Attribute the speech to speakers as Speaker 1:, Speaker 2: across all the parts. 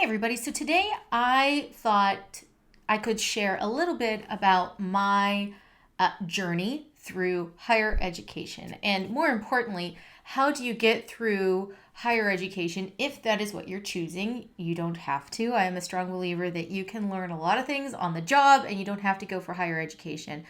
Speaker 1: everybody. So today I thought I could share a little bit about my journey through higher education. And more importantly, how do you get through higher education if that is what you're choosing? You don't have to. I am a strong believer that you can learn a lot of things on the job and you don't have to go for higher education.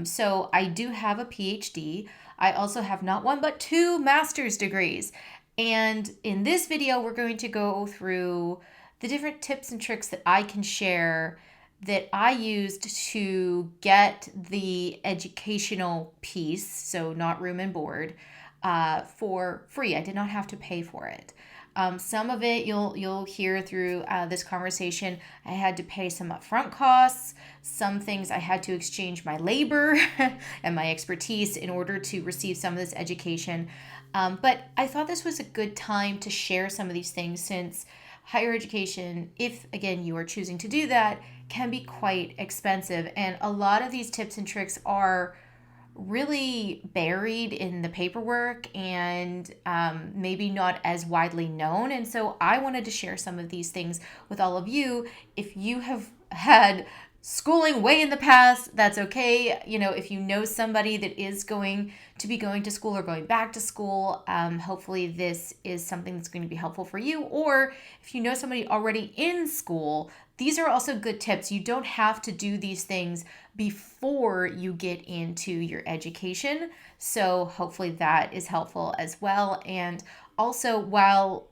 Speaker 1: So I do have a PhD. I also have not one but two master's degrees. And in this video, we're going to go through the different tips and tricks that I can share that I used to get the educational piece, so not room and board, for free. I did not have to pay for it. Some of it you'll hear through this conversation. I had to pay some upfront costs. Some things I had to exchange my labor and my expertise in order to receive some of this education. But I thought this was a good time to share some of these things since higher education, if again you are choosing to do that, can be quite expensive. And a lot of these tips and tricks are really buried in the paperwork and maybe not as widely known. And so I wanted to share some of these things with all of you. If you have had schooling way in the past, that's okay. If you know somebody that is going to be going to school or going back to school, hopefully this is something that's going to be helpful for you. Or if you know somebody already in school, these are also good tips. You don't have to do these things before you get into your education. So hopefully that is helpful as well. And also, while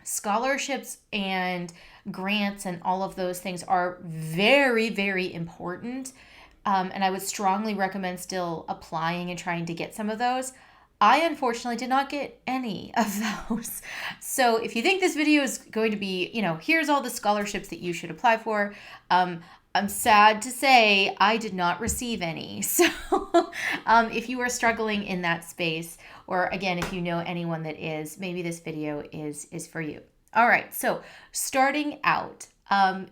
Speaker 1: scholarships and grants and all of those things are very, very important, and I would strongly recommend still applying and trying to get some of those, I unfortunately did not get any of those. So if you think this video is going to be, here's all the scholarships that you should apply for, I'm sad to say I did not receive any. So if you are struggling in that space, or again, if you know anyone that is, maybe this video is for you. All right, so starting out,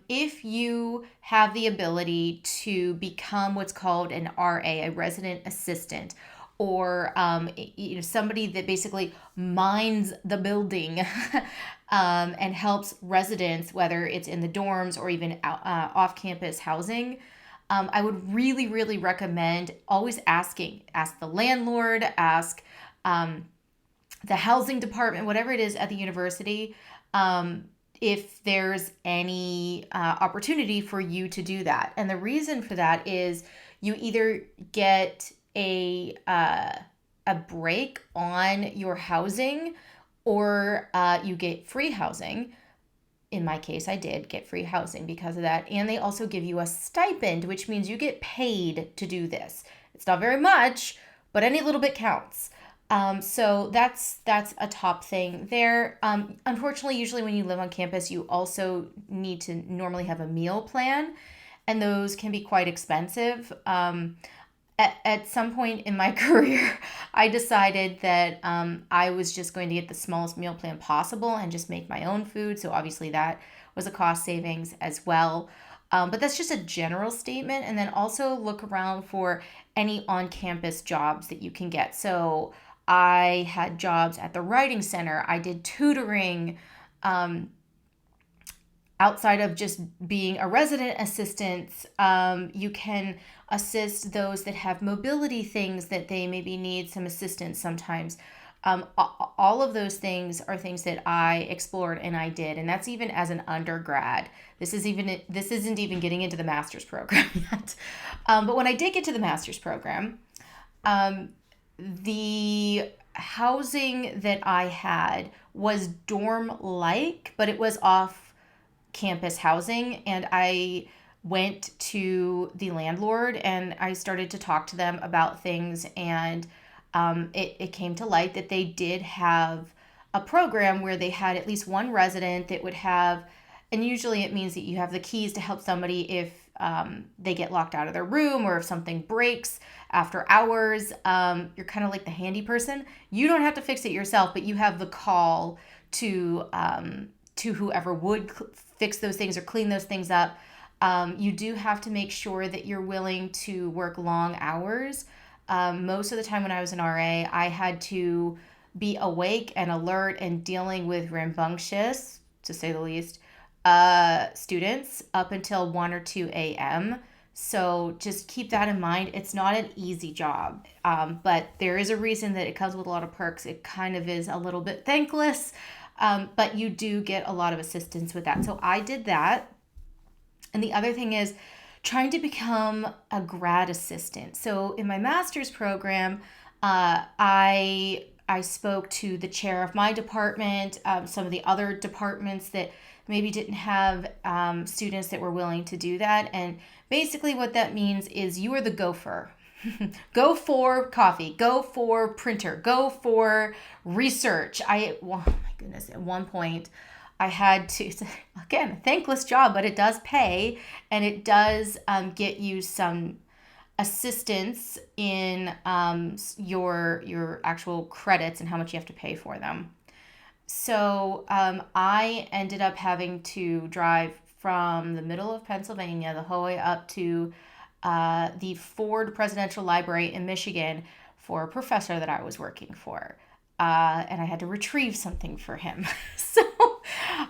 Speaker 1: if you have the ability to become what's called an RA, a resident assistant, or somebody that basically minds the building and helps residents, whether it's in the dorms or even off-campus housing, I would really, really recommend always ask the landlord, ask the housing department, whatever it is at the university, if there's any opportunity for you to do that. And the reason for that is you either get a break on your housing, or you get free housing. In my case, I did get free housing because of that. And they also give you a stipend, which means you get paid to do this. It's not very much, but any little bit counts. So that's a top thing there. Unfortunately, usually when you live on campus, you also need to normally have a meal plan, and those can be quite expensive. At some point in my career, I decided that I was just going to get the smallest meal plan possible and just make my own food. So obviously that was a cost savings as well. But that's just a general statement. And then also look around for any on-campus jobs that you can get. So I had jobs at the writing center. I did tutoring. Outside of just being a resident assistant, you can assist those that have mobility things that they maybe need some assistance sometimes. All of those things are things that I explored and I did, and that's even as an undergrad. This isn't even getting into the master's program yet. But when I did get to the master's program, the housing that I had was dorm-like, but it was off campus housing, and I went to the landlord and I started to talk to them about things, and it came to light that they did have a program where they had at least one resident that would have, and usually it means that you have the keys to help somebody if they get locked out of their room or if something breaks after hours. You're kind of like the handy person. You don't have to fix it yourself, but you have the call to whoever would fix those things or clean those things up. You do have to make sure that you're willing to work long hours. Most of the time when I was an RA, I had to be awake and alert and dealing with rambunctious, to say the least, students up until 1 or 2 a.m. So just keep that in mind. It's not an easy job, but there is a reason that it comes with a lot of perks. It kind of is a little bit thankless, but you do get a lot of assistance with that. So I did that. And the other thing is trying to become a grad assistant. So in my master's program, I spoke to the chair of my department, some of the other departments that maybe didn't have students that were willing to do that. And basically what that means is you are the gopher. Go for coffee, go for printer, go for research. Oh my goodness, at one point I had to, again, a thankless job, but it does pay, and it does get you some assistance in your actual credits and how much you have to pay for them. So I ended up having to drive from the middle of Pennsylvania the whole way up to the Ford Presidential Library in Michigan for a professor that I was working for. And I had to retrieve something for him. So,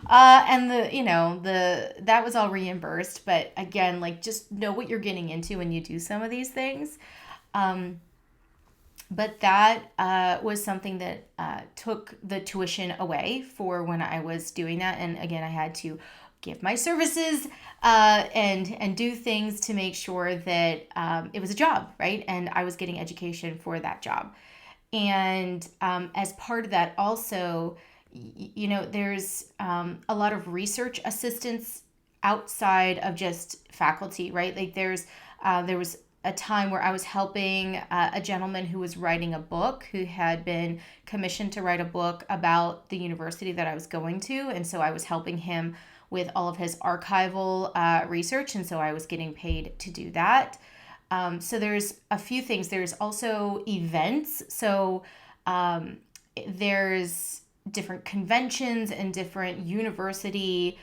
Speaker 1: and that was all reimbursed. But again, like, just know what you're getting into when you do some of these things. But that was something that took the tuition away for when I was doing that. And again, I had to give my services and do things to make sure that it was a job, right? And I was getting education for that job. And as part of that also, there's a lot of research assistance outside of just faculty, right? Like there was a time where I was helping a gentleman who was writing a book, who had been commissioned to write a book about the university that I was going to. And so I was helping him with all of his archival research. And so I was getting paid to do that. So there's a few things. There's also events. So there's different conventions and different university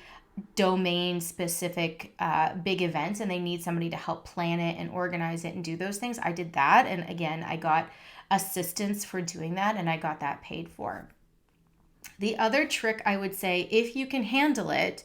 Speaker 1: domain specific big events, and they need somebody to help plan it and organize it and do those things. I did that. And again, I got assistance for doing that, and I got that paid for. The other trick I would say, if you can handle it,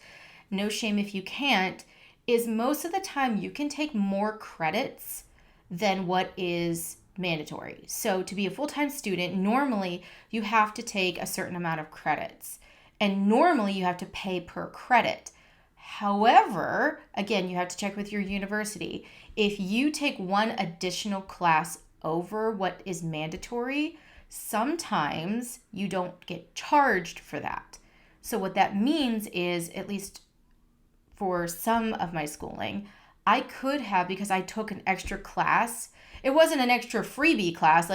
Speaker 1: no shame if you can't, is most of the time you can take more credits than what is mandatory. So to be a full-time student, normally you have to take a certain amount of credits. And normally you have to pay per credit. However, again, you have to check with your university. If you take one additional class over what is mandatory, sometimes you don't get charged for that. So what that means is, at least for some of my schooling, I could have, because I took an extra class. It wasn't an extra freebie class.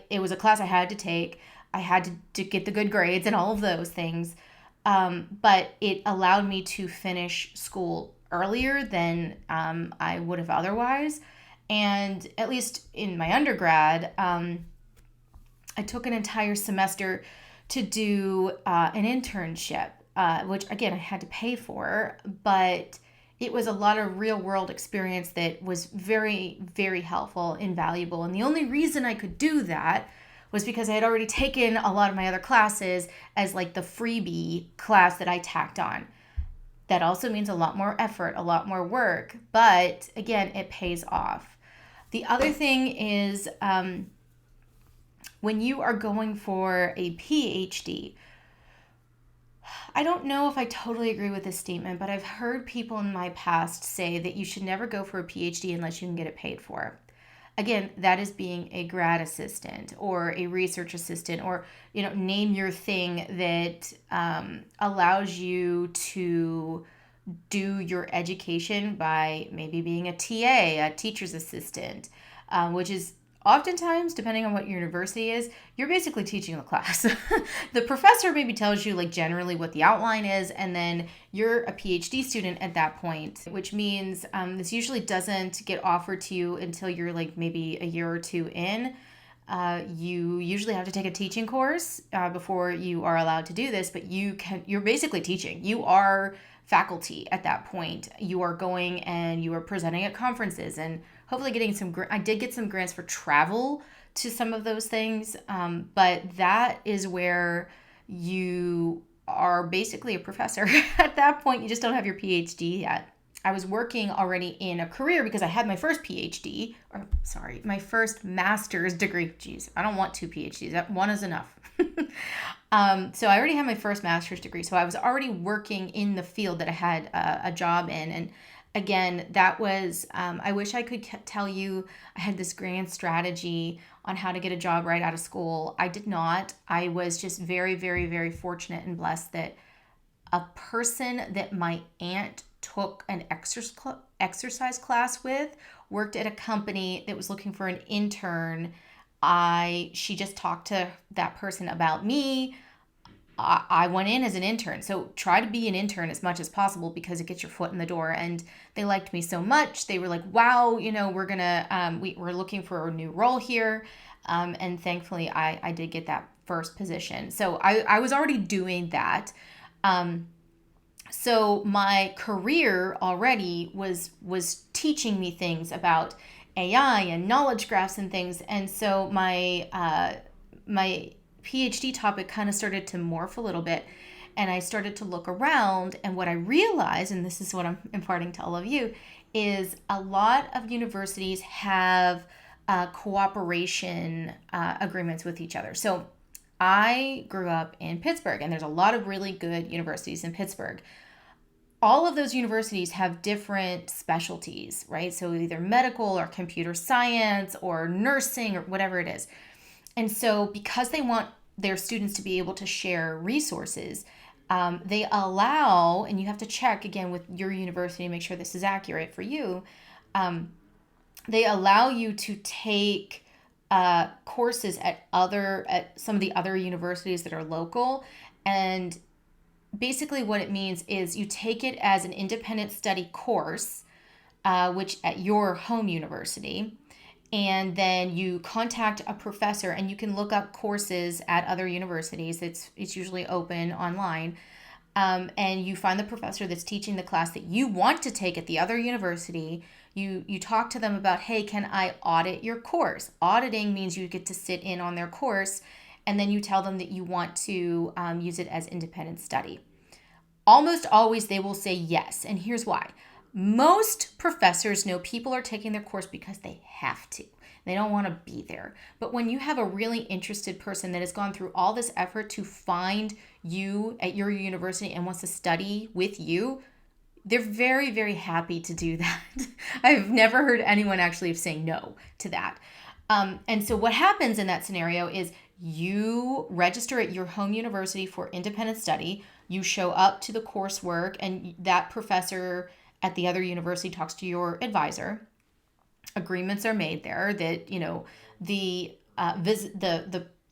Speaker 1: It was a class I had to take. I had to get the good grades and all of those things. But it allowed me to finish school earlier than I would have otherwise. And at least in my undergrad, I took an entire semester to do an internship, which again, I had to pay for, but it was a lot of real world experience that was very, very helpful and valuable. And the only reason I could do that was because I had already taken a lot of my other classes as like the freebie class that I tacked on. That also means a lot more effort, a lot more work, but again, it pays off. The other thing is when you are going for a PhD, I don't know if I totally agree with this statement, but I've heard people in my past say that you should never go for a PhD unless you can get it paid for. Again, that is being a grad assistant or a research assistant, or name your thing that allows you to do your education by maybe being a TA, a teacher's assistant, which is oftentimes, depending on what your university is, you're basically teaching the class. The professor maybe tells you like generally what the outline is, and then you're a PhD student at that point, which means this usually doesn't get offered to you until you're like maybe a year or two in. You usually have to take a teaching course before you are allowed to do this, but you're basically teaching. You are faculty at that point. You are going and you are presenting at conferences and hopefully getting I did get some grants for travel to some of those things, but that is where you are basically a professor. At that point, you just don't have your PhD yet. I was working already in a career because I had my first PhD, or sorry, my first master's degree. Geez, I don't want two PhDs. That one is enough. So I already had my first master's degree. So I was already working in the field that I had a job in. And again, that was, I wish I could tell you I had this grand strategy on how to get a job right out of school. I did not. I was just very, very, very fortunate and blessed that a person that my aunt took an exercise class with worked at a company that was looking for an intern. She just talked to that person about me. I went in as an intern. So try to be an intern as much as possible because it gets your foot in the door. And they liked me so much. They were like, wow, we're looking for a new role here. And thankfully I did get that first position. So I was already doing that. So my career already was teaching me things about AI and knowledge graphs and things. And so my PhD topic kind of started to morph a little bit, and I started to look around, and what I realized, and this is what I'm imparting to all of you, is a lot of universities have cooperation agreements with each other. So I grew up in Pittsburgh, and there's a lot of really good universities in Pittsburgh. All of those universities have different specialties, right? So either medical or computer science or nursing or whatever it is. And so because they want their students to be able to share resources, they allow, and you have to check again with your university to make sure this is accurate for you, they allow you to take courses at some of the other universities that are local. And basically what it means is you take it as an independent study course, which at your home university, and then you contact a professor, and you can look up courses at other universities. It's usually open online. And you find the professor that's teaching the class that you want to take at the other university. You talk to them about, hey, can I audit your course? Auditing means you get to sit in on their course, and then you tell them that you want to use it as independent study. Almost always they will say yes, and here's why. Most professors know people are taking their course because they have to. They don't want to be there. But when you have a really interested person that has gone through all this effort to find you at your university and wants to study with you, they're very, very happy to do that. I've never heard anyone actually saying no to that. And so what happens in that scenario is you register at your home university for independent study. You show up to the coursework, and that professor at the other university talks to your advisor. Agreements are made there that,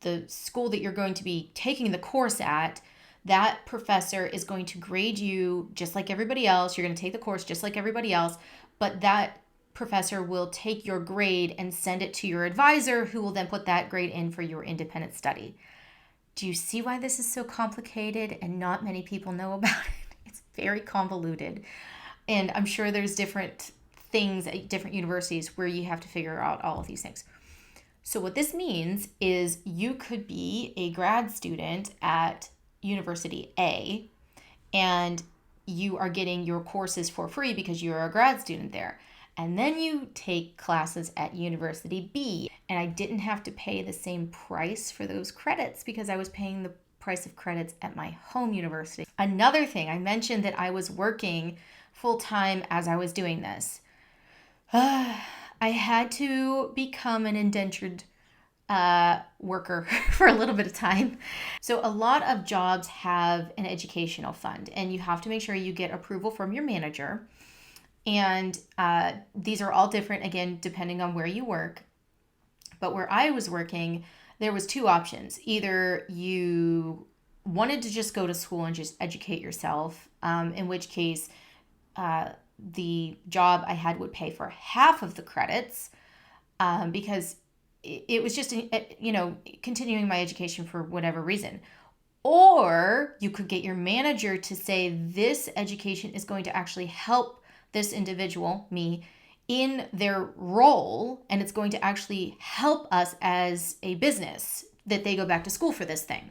Speaker 1: the school that you're going to be taking the course at, that professor is going to grade you just like everybody else. You're going to take the course just like everybody else, but that professor will take your grade and send it to your advisor, who will then put that grade in for your independent study. Do you see why this is so complicated and not many people know about it? It's very convoluted. And I'm sure there's different things at different universities where you have to figure out all of these things. So what this means is you could be a grad student at University A, and you are getting your courses for free because you're a grad student there. And then you take classes at University B, and I didn't have to pay the same price for those credits because I was paying the price of credits at my home university. Another thing, I mentioned that I was working full-time as I was doing this. I had to become an indentured worker for a little bit of time. So a lot of jobs have an educational fund, and you have to make sure you get approval from your manager. And these are all different, again, depending on where you work. But where I was working, there was two options. Either you wanted to just go to school and just educate yourself, in which case the job I had would pay for half of the credits, because it was just, continuing my education for whatever reason. Or you could get your manager to say, this education is going to actually help this individual, me, in their role, and it's going to actually help us as a business that they go back to school for this thing.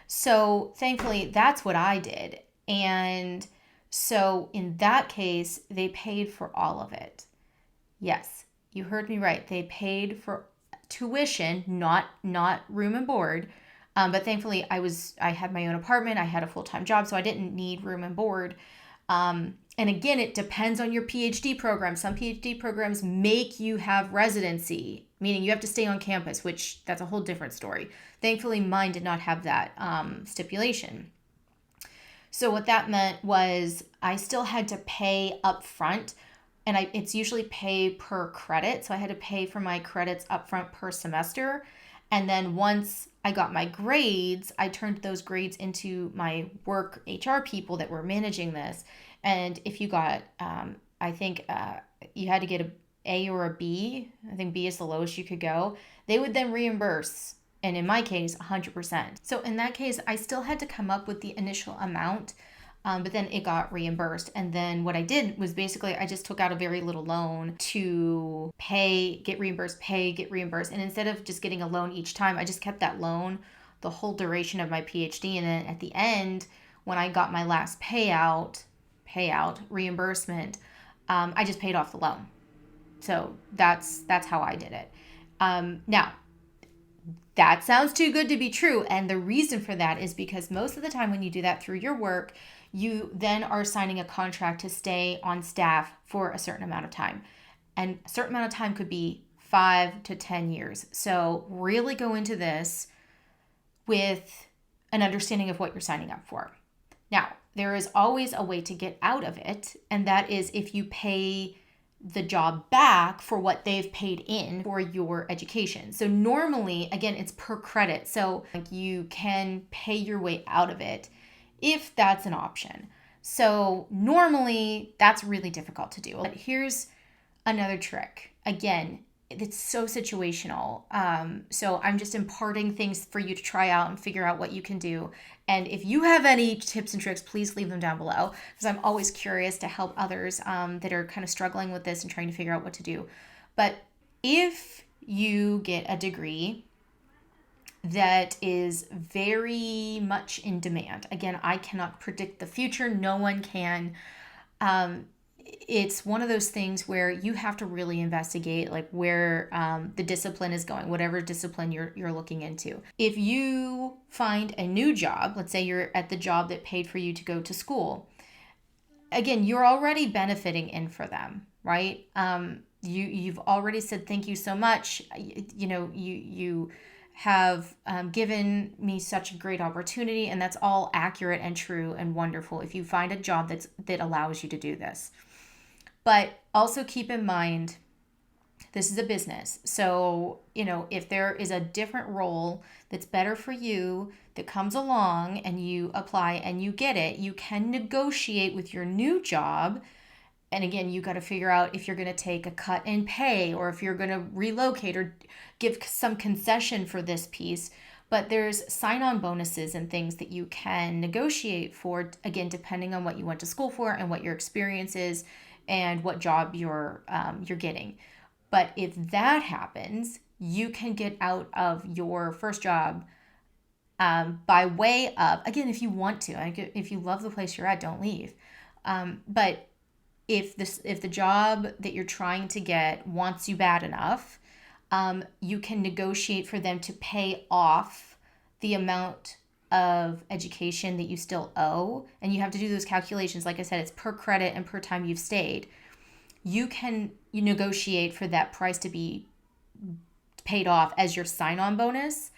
Speaker 1: So thankfully, that's what I did. And so in that case, they paid for all of it. Yes, you heard me right. They paid for tuition, not room and board. But thankfully, I had my own apartment. I had a full-time job, so I didn't need room and board. And again, it depends on your PhD program. Some PhD programs make you have residency, meaning you have to stay on campus, which that's a whole different story. Thankfully, mine did not have that stipulation. So what that meant was I still had to pay up front, and it's usually pay per credit. So I had to pay for my credits up front per semester. And then once I got my grades, I turned those grades into my work HR people that were managing this. And if you got, I think you had to get A or a B. I think B is the lowest you could go. They would then reimburse. And in my case, 100%. So in that case, I still had to come up with the initial amount, but then it got reimbursed. And then what I did was basically I just took out a very little loan to get reimbursed. And instead of just getting a loan each time, I just kept that loan the whole duration of my PhD. And then at the end, when I got my last payout, reimbursement, I just paid off the loan. So that's how I did it. Now, that sounds too good to be true. And the reason for that is because most of the time when you do that through your work, you then are signing a contract to stay on staff for a certain amount of time. And a certain amount of time could be 5 to 10 years. So really go into this with an understanding of what you're signing up for. Now, there is always a way to get out of it, and that is if you pay the job back for what they've paid in for your education. So normally, again, it's per credit. So you can pay your way out of it if that's an option. So normally that's really difficult to do. But here's another trick. Again, it's so situational. So I'm just imparting things for you to try out and figure out what you can do. And if you have any tips and tricks, please leave them down below, because I'm always curious to help others that are kind of struggling with this and trying to figure out what to do. But if you get a degree that is very much in demand, again, I cannot predict the future. No one can. It's one of those things where you have to really investigate like where the discipline is going, whatever discipline you're looking into. If you find a new job, let's say you're at the job that paid for you to go to school, again, you're already benefiting in for them, right? You've already said thank you so much. You have given me such a great opportunity, and that's all accurate and true and wonderful if you find a job that allows you to do this. But also keep in mind, this is a business. So, if there is a different role that's better for you that comes along and you apply and you get it, you can negotiate with your new job. And again, you got to figure out if you're going to take a cut in pay or if you're going to relocate or give some concession for this piece. But there's sign-on bonuses and things that you can negotiate for, again, depending on what you went to school for and what your experience is and what job you're getting. But if that happens, you can get out of your first job by way of, again, if you want to, if you love the place you're at, don't leave. But if the job that you're trying to get wants you bad enough, you can negotiate for them to pay off the amount of education that you still owe, and you have to do those calculations. Like I said, it's per credit and per time you've stayed. You negotiate for that price to be paid off as your sign-on bonus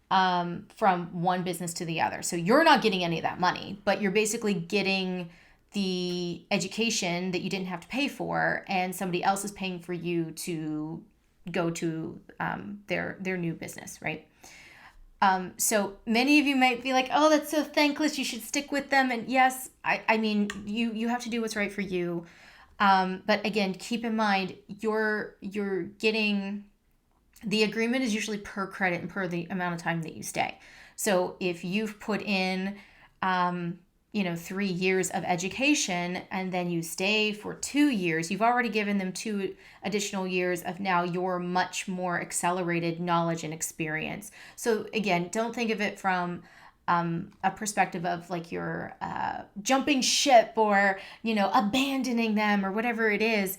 Speaker 1: from one business to the other. So you're not getting any of that money, but you're basically getting the education that you didn't have to pay for, and somebody else is paying for you to go to their new business, right? So many of you might be like, oh, that's so thankless, you should stick with them. And yes, I mean, you have to do what's right for you. But again, keep in mind, you're getting, the agreement is usually per credit and per the amount of time that you stay. So if you've put in, 3 years of education and then you stay for 2 years, you've already given them 2 additional years of now your much more accelerated knowledge and experience. So again, don't think of it from a perspective of like you're jumping ship or, abandoning them or whatever it is.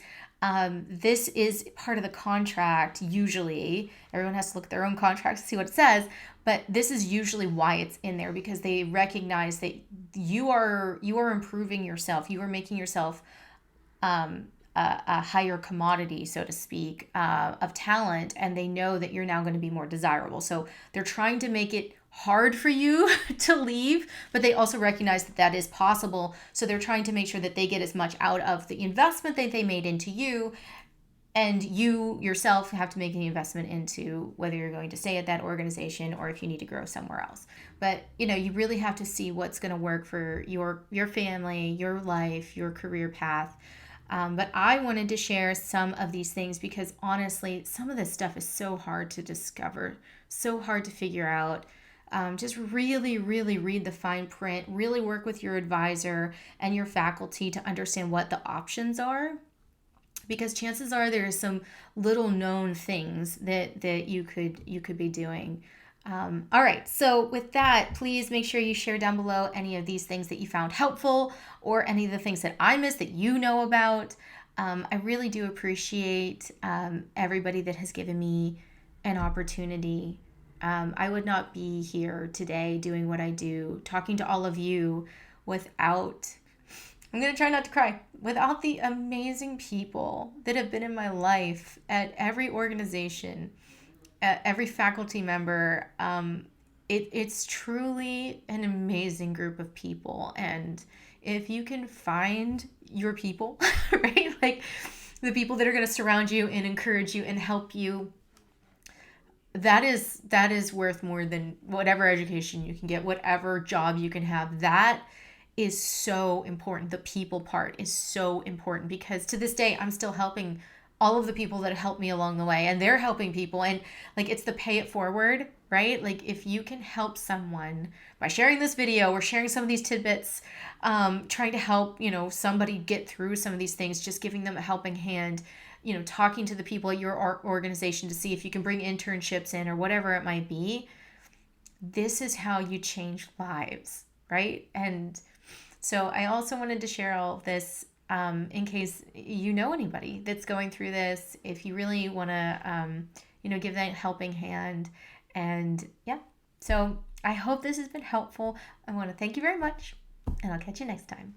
Speaker 1: This is part of the contract. Usually everyone has to look at their own contract to see what it says, but this is usually why it's in there, because they recognize that you are improving yourself. You are making yourself a higher commodity, so to speak, of talent, and they know that you're now going to be more desirable. So they're trying to make it hard for you to leave, but they also recognize that that is possible. So they're trying to make sure that they get as much out of the investment that they made into you, and you yourself have to make an investment into whether you're going to stay at that organization or if you need to grow somewhere else. But you really have to see what's going to work for your family, your life, your career path. But I wanted to share some of these things because honestly, some of this stuff is so hard to discover, so hard to figure out. Just really, really read the fine print, really work with your advisor and your faculty to understand what the options are. Because chances are there are some little known things that you could be doing. All right, so with that, please make sure you share down below any of these things that you found helpful or any of the things that I missed that you know about. I really do appreciate everybody that has given me an opportunity. I would not be here today doing what I do, talking to all of you without, I'm going to try not to cry, without the amazing people that have been in my life at every organization, every faculty member. It's truly an amazing group of people. And if you can find your people, right? Like the people that are going to surround you and encourage you and help you, that is worth more than whatever education you can get, whatever job you can have. That is so important. The people part is so important because to this day, I'm still helping all of the people that helped me along the way, and they're helping people. And like, it's the pay it forward, right? Like if you can help someone by sharing this video or sharing some of these tidbits, trying to help, somebody get through some of these things, just giving them a helping hand, talking to the people at your organization to see if you can bring internships in or whatever it might be. This is how you change lives, right? And so I also wanted to share all of this in case you know anybody that's going through this, if you really want to, give that helping hand. And yeah, so I hope this has been helpful. I want to thank you very much, and I'll catch you next time.